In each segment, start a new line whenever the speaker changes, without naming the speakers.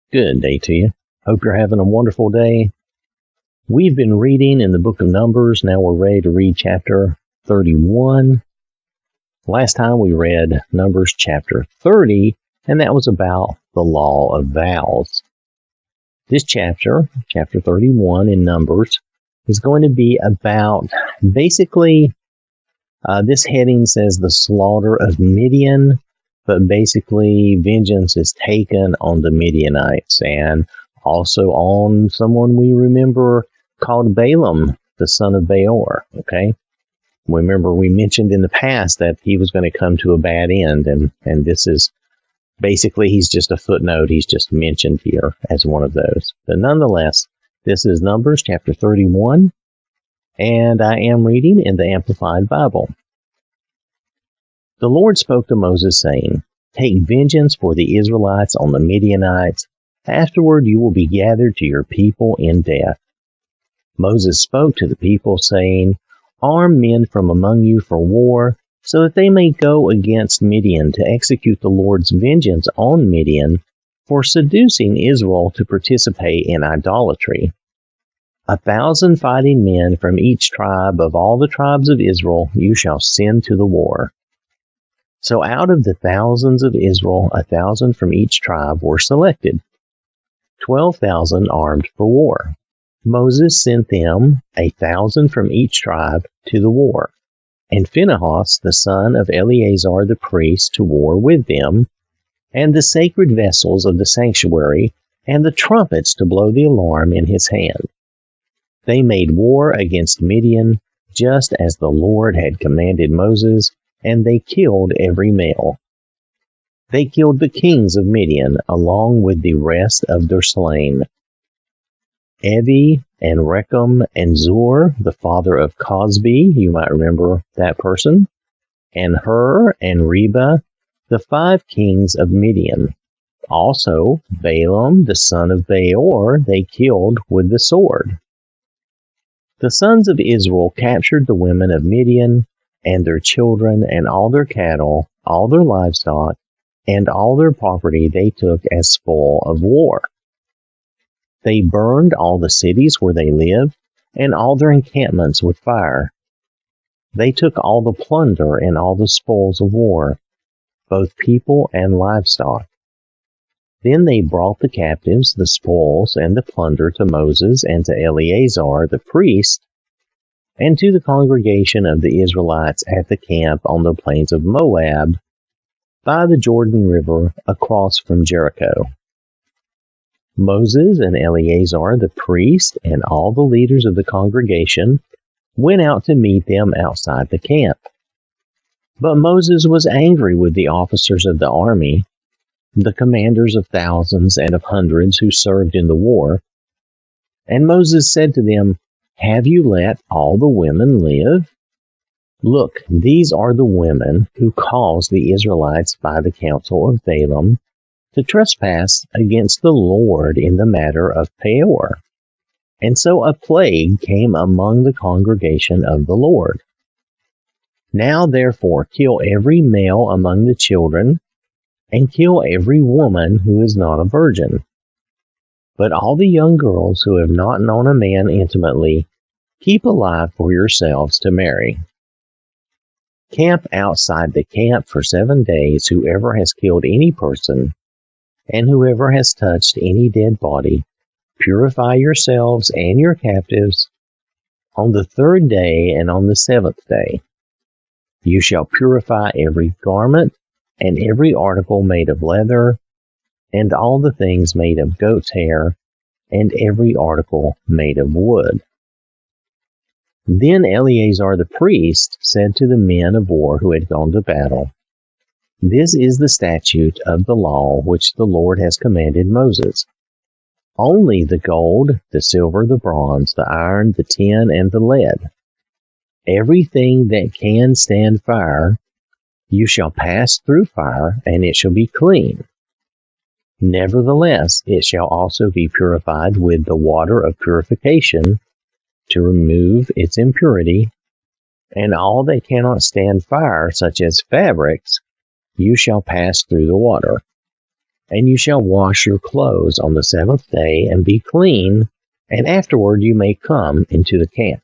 Good day to you. Hope you're having a wonderful day. We've been reading in the book of Numbers. Now we're ready to read chapter 31. Last time we read Numbers chapter 30, and that was about the law of vows. This chapter, chapter 31 in Numbers, is going to be about basically, this heading says the slaughter of Midian, but basically vengeance is taken on the Midianites and also on someone we remember called Balaam, the son of Beor, okay? Remember, we mentioned in the past that he was going to come to a bad end, and this is basically, he's just a footnote. He's just mentioned here as one of those. But nonetheless, this is Numbers chapter 31, and I am reading in the Amplified Bible. The Lord spoke to Moses, saying, "Take vengeance for the Israelites on the Midianites. Afterward you will be gathered to your people in death." Moses spoke to the people, saying, "Arm men from among you for war, so that they may go against Midian to execute the Lord's vengeance on Midian for seducing Israel to participate in idolatry. 1,000 fighting men from each tribe of all the tribes of Israel you shall send to the war." So out of the thousands of Israel, 1,000 from each tribe were selected, 12,000 armed for war. Moses sent them 1,000 from each tribe to the war, and Phinehas, the son of Eleazar the priest, to war with them, and the sacred vessels of the sanctuary, and the trumpets to blow the alarm in his hand. They made war against Midian, just as the Lord had commanded Moses, and they killed every male. They killed the kings of Midian, along with the rest of their slain. Evi and Rechem and Zur, the father of Cosbi, you might remember that person, and Hur and Reba, the 5 kings of Midian. Also, Balaam, the son of Beor, they killed with the sword. The sons of Israel captured the women of Midian, and their children, and all their cattle, all their livestock, and all their property they took as spoil of war. They burned all the cities where they lived, and all their encampments with fire. They took all the plunder and all the spoils of war, both people and livestock. Then they brought the captives, the spoils, and the plunder to Moses and to Eleazar the priest, and to the congregation of the Israelites at the camp on the plains of Moab, by the Jordan River across from Jericho. Moses and Eleazar the priest and all the leaders of the congregation went out to meet them outside the camp. But Moses was angry with the officers of the army, the commanders of thousands and of hundreds who served in the war. And Moses said to them, "Have you let all the women live? Look, these are the women who caused the Israelites by the counsel of Balaam to trespass against the Lord in the matter of Peor. And so a plague came among the congregation of the Lord. Now therefore kill every male among the children, and kill every woman who is not a virgin. But all the young girls who have not known a man intimately, keep alive for yourselves to marry. Camp outside the camp for 7 days whoever has killed any person, and whoever has touched any dead body. Purify yourselves and your captives on the 3rd day and on the 7th day. You shall purify every garment and every article made of leather, and all the things made of goat's hair, and every article made of wood." Then Eleazar the priest said to the men of war who had gone to battle, "This is the statute of the law which the Lord has commanded Moses. Only the gold, the silver, the bronze, the iron, the tin, and the lead, everything that can stand fire, you shall pass through fire, and it shall be clean. Nevertheless, it shall also be purified with the water of purification to remove its impurity, and all that cannot stand fire, such as fabrics, you shall pass through the water. And you shall wash your clothes on the seventh day and be clean, and afterward you may come into the camp.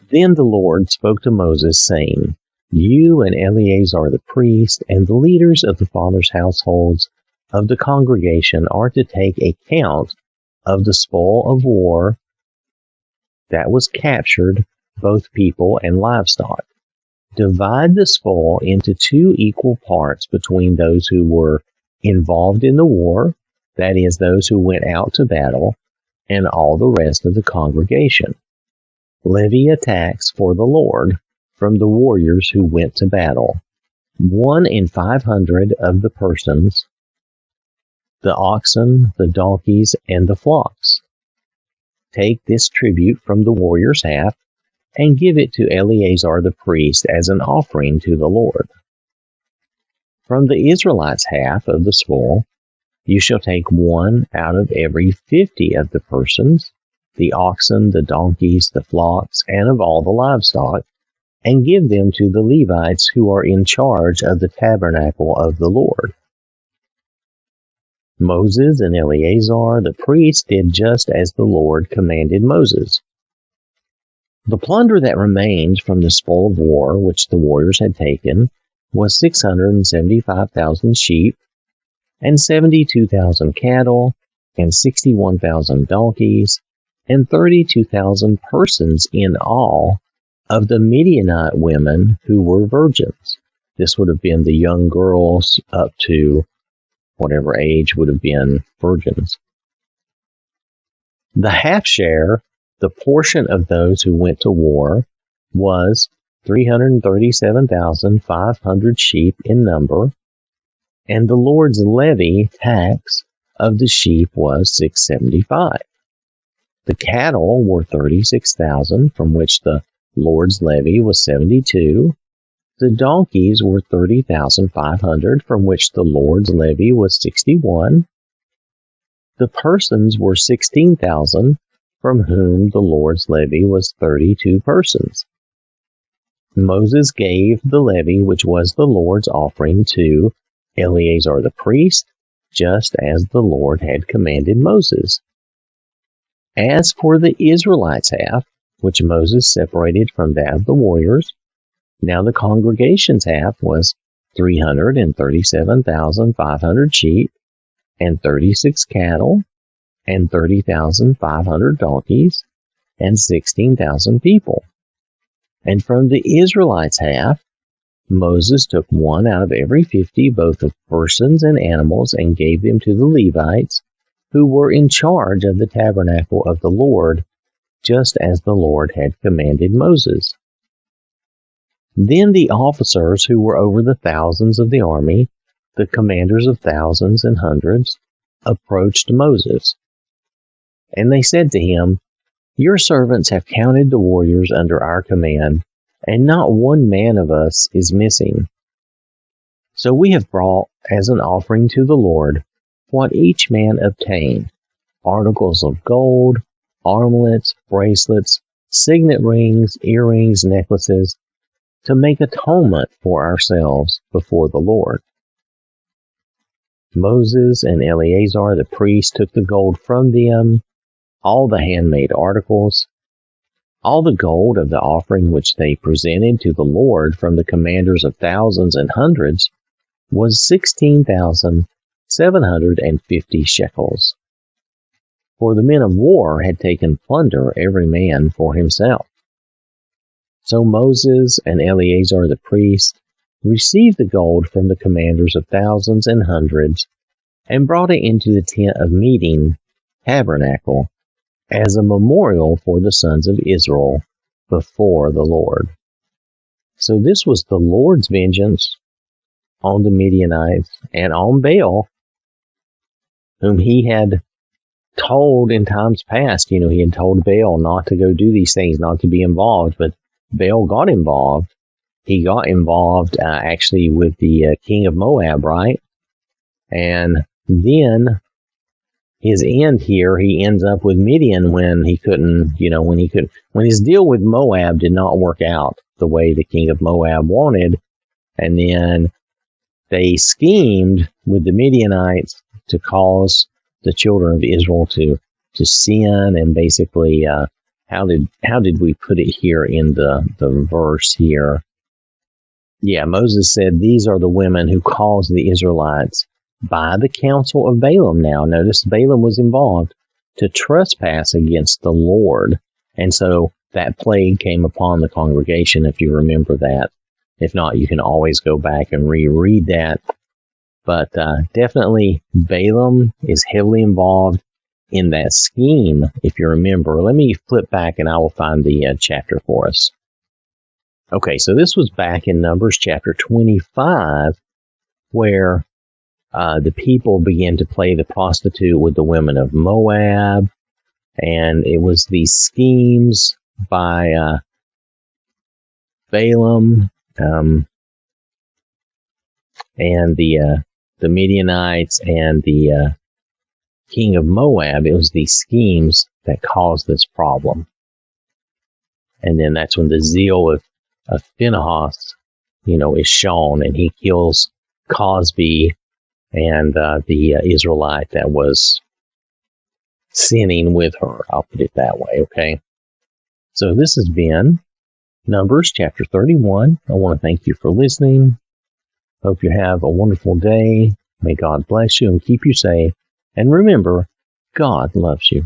Then the Lord spoke to Moses, saying, You and Eleazar the priest and the leaders of the fathers' households of the congregation are to take a count of the spoil of war that was captured, both people and livestock. Divide the spoil into 2 equal parts between those who were involved in the war, that is, those who went out to battle, and all the rest of the congregation. Levy a tax for the Lord from the warriors who went to battle, 1 in 500 of the persons, the oxen, the donkeys, and the flocks. Take this tribute from the warrior's half, and give it to Eleazar the priest as an offering to the Lord. From the Israelites' half of the spoil, you shall take 1 out of every 50 of the persons, the oxen, the donkeys, the flocks, and of all the livestock, and give them to the Levites who are in charge of the tabernacle of the Lord. Moses and Eleazar the priest did just as the Lord commanded Moses. The plunder that remained from the spoil of war which the warriors had taken was 675,000 sheep, and 72,000 cattle, and 61,000 donkeys, and 32,000 persons in all of the Midianite women who were virgins. This would have been the young girls up to whatever age would have been virgins. The half share, the portion of those who went to war, was 337,500 sheep in number, and the Lord's levy tax of the sheep was 675. The cattle were 36,000, from which the Lord's levy was 72. The donkeys were 30,500, from which the Lord's levy was 61. The persons were 16,000, from whom the Lord's levy was 32 persons. Moses gave the levy which was the Lord's offering to Eleazar the priest, just as the Lord had commanded Moses. As for the Israelites' half, which Moses separated from that of the warriors, now the congregation's half was 337,500 sheep, and 36 cattle, and 30,500 donkeys, and 16,000 people. And from the Israelites' half, Moses took 1 out of every 50, both of persons and animals, and gave them to the Levites, who were in charge of the tabernacle of the Lord, just as the Lord had commanded Moses. Then the officers who were over the thousands of the army, the commanders of thousands and hundreds, approached Moses. And they said to him, Your servants have counted the warriors under our command, and not one man of us is missing. So we have brought as an offering to the Lord what each man obtained, articles of gold, armlets, bracelets, signet rings, earrings, necklaces, to make atonement for ourselves before the Lord. Moses and Eleazar the priest took the gold from them, all the handmade articles, all the gold of the offering which they presented to the Lord from the commanders of thousands and hundreds was 16,750 shekels. For the men of war had taken plunder every man for himself. So Moses and Eleazar the priest received the gold from the commanders of thousands and hundreds, and brought it into the tent of meeting, tabernacle, as a memorial for the sons of Israel before the Lord. So this was the Lord's vengeance on the Midianites and on Baal, whom he had told in times past. He had told Baal not to go do these things, not to be involved, but Baal got involved. He got involved actually with the king of Moab, right? And then his end here, he ends up with Midian when he couldn't, when his deal with Moab did not work out the way the king of Moab wanted. And then they schemed with the Midianites to cause the children of Israel to sin, and basically, how did we put it here in the verse here? Yeah, Moses said, these are the women who caused the Israelites by the counsel of Balaam. Now, notice Balaam was involved to trespass against the Lord. And so that plague came upon the congregation, if you remember that. If not, you can always go back and reread that. But definitely Balaam is heavily involved in that scheme, if you remember. Let me flip back and I will find the chapter for us. Okay, so this was back in Numbers chapter 25, where the people began to play the prostitute with the women of Moab, and it was these schemes by Balaam and the Midianites and the king of Moab. It was these schemes that caused this problem. And then that's when the zeal of Phinehas, is shown, and he kills Cosby and the Israelite that was sinning with her. I'll put it that way, okay? So this has been Numbers chapter 31. I want to thank you for listening. Hope you have a wonderful day. May God bless you and keep you safe. And remember, God loves you.